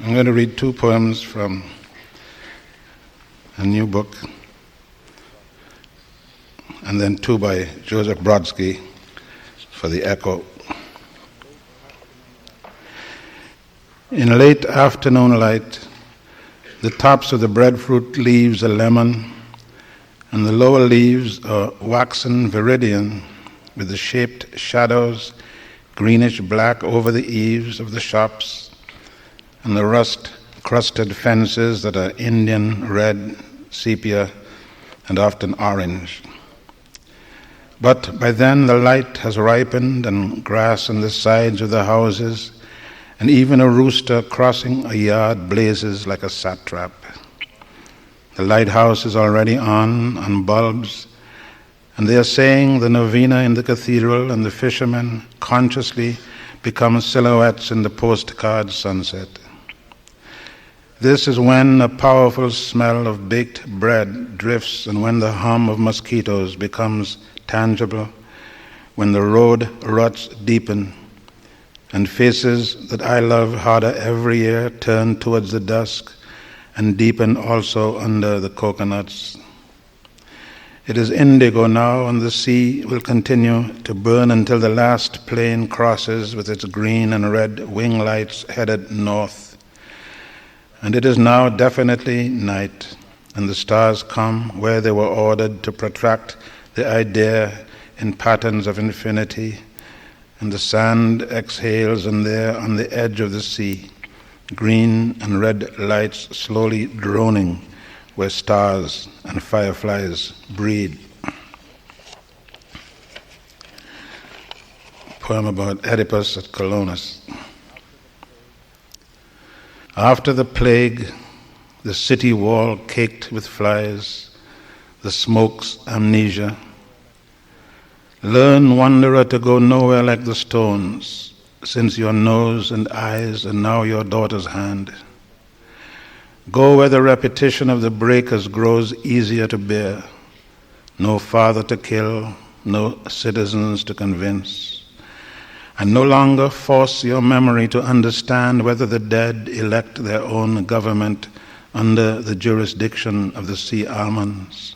I'm going to read two poems from a new book, and then two by Joseph Brodsky for the echo. In late afternoon light, the tops of the breadfruit leaves are lemon, and the lower leaves are waxen viridian, with the shaped shadows greenish black over the eaves of the shops, and the rust-crusted fences that are Indian red, sepia, and often orange. But by then the light has ripened, and grass on the sides of the houses, and even a rooster crossing a yard blazes like a satrap. The lighthouse is already on bulbs, and they are saying the novena in the cathedral, and the fishermen consciously become silhouettes in the postcard sunset. This is when a powerful smell of baked bread drifts, and when the hum of mosquitoes becomes tangible, when the road ruts deepen, and faces that I love harder every year turn towards the dusk and deepen also under the coconuts. It is indigo now, and the sea will continue to burn until the last plane crosses with its green and red wing lights headed north. And it is now definitely night, and the stars come where they were ordered to protract the idea in patterns of infinity, and the sand exhales, and there on the edge of the sea, green and red lights slowly droning where stars and fireflies breed. Poem about Oedipus at Colonus. After the plague, the city wall caked with flies, the smoke's amnesia. Learn, wanderer, to go nowhere like the stones, since your nose and eyes are now your daughter's hand. Go where the repetition of the breakers grows easier to bear. No father to kill, no citizens to convince. And no longer force your memory to understand whether the dead elect their own government under the jurisdiction of the sea almonds.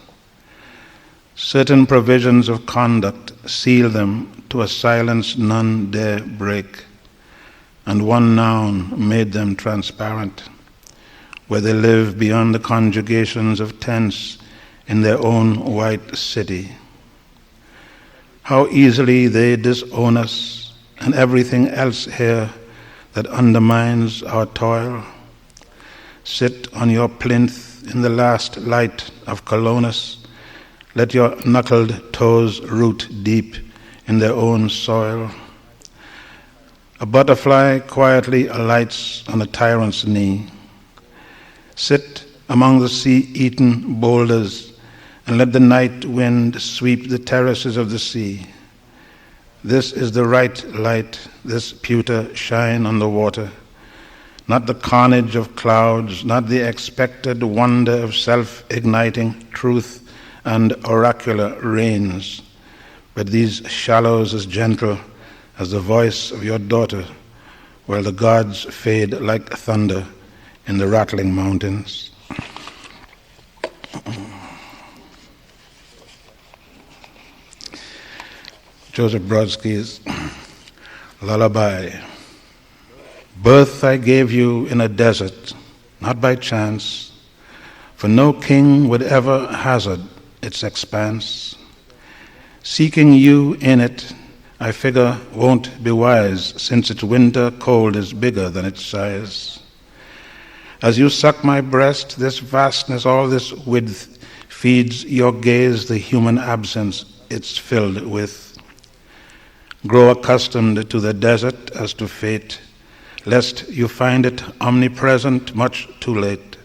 Certain provisions of conduct seal them to a silence none dare break, and one noun made them transparent, where they live beyond the conjugations of tense in their own white city. How easily they disown us and everything else here that undermines our toil. Sit on your plinth in the last light of Colonus. Let your knuckled toes root deep in their own soil. A butterfly quietly alights on a tyrant's knee. Sit among the sea-eaten boulders and let the night wind sweep the terraces of the sea. This is the right light, this pewter shine on the water, not the carnage of clouds, not the expected wonder of self-igniting truth and oracular rains, but these shallows as gentle as the voice of your daughter, while the gods fade like thunder in the rattling mountains. Joseph Brodsky's Lullaby. Birth I gave you in a desert, not by chance, for no king would ever hazard its expanse. Seeking you in it, I figure won't be wise, since its winter cold is bigger than its size. As you suck my breast, this vastness, all this width, feeds your gaze the human absence it's filled with. Grow accustomed to the desert as to fate, lest you find it omnipresent much too late.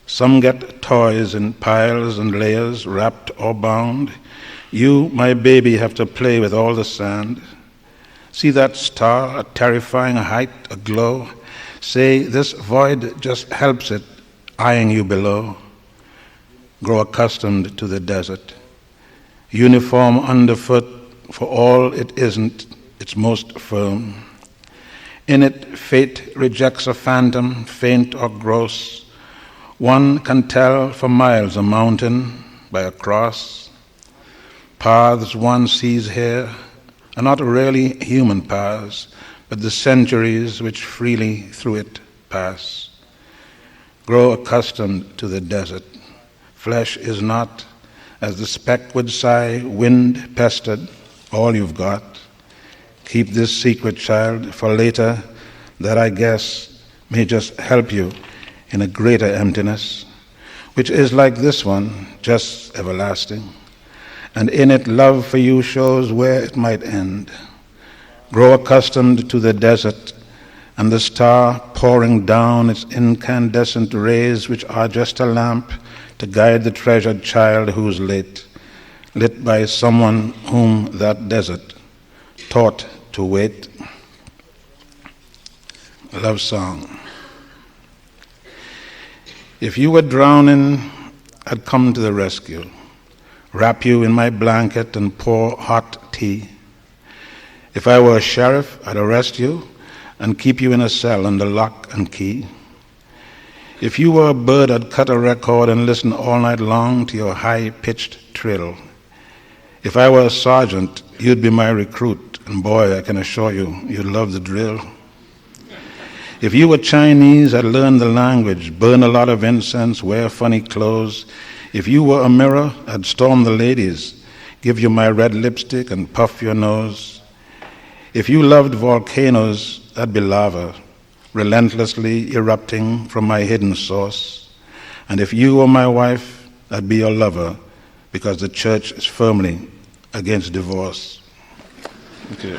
Some get toys in piles and layers, wrapped or bound. You, my baby, have to play with all the sand. See that star, a terrifying height, aglow? Say, this void just helps it, eyeing you below. Grow accustomed to the desert. Uniform underfoot, for all it isn't, it's most firm. In it, fate rejects a phantom, faint or gross. One can tell for miles a mountain by a cross. Paths one sees here are not really human paths, but the centuries which freely through it pass. Grow accustomed to the desert. Flesh is not, as the speck would sigh, wind pestered, all you've got. Keep this secret, child, for later, that I guess may just help you in a greater emptiness, which is like this one, just everlasting. And in it, love for you shows where it might end. Grow accustomed to the desert and the star pouring down its incandescent rays, which are just a lamp to guide the treasured child who's lit by someone whom that desert taught to wait. A love song. If you were drowning, I'd come to the rescue, wrap you in my blanket and pour hot tea. If I were a sheriff, I'd arrest you and keep you in a cell under lock and key. If you were a bird, I'd cut a record and listen all night long to your high-pitched trill. If I were a sergeant, you'd be my recruit, and boy, I can assure you, you'd love the drill. If you were Chinese, I'd learn the language, burn a lot of incense, wear funny clothes. If you were a mirror, I'd storm the ladies, give you my red lipstick and puff your nose. If you loved volcanoes, I'd be lava, relentlessly erupting from my hidden source. And if you were my wife, I'd be your lover, because the church is firmly against divorce. Okay.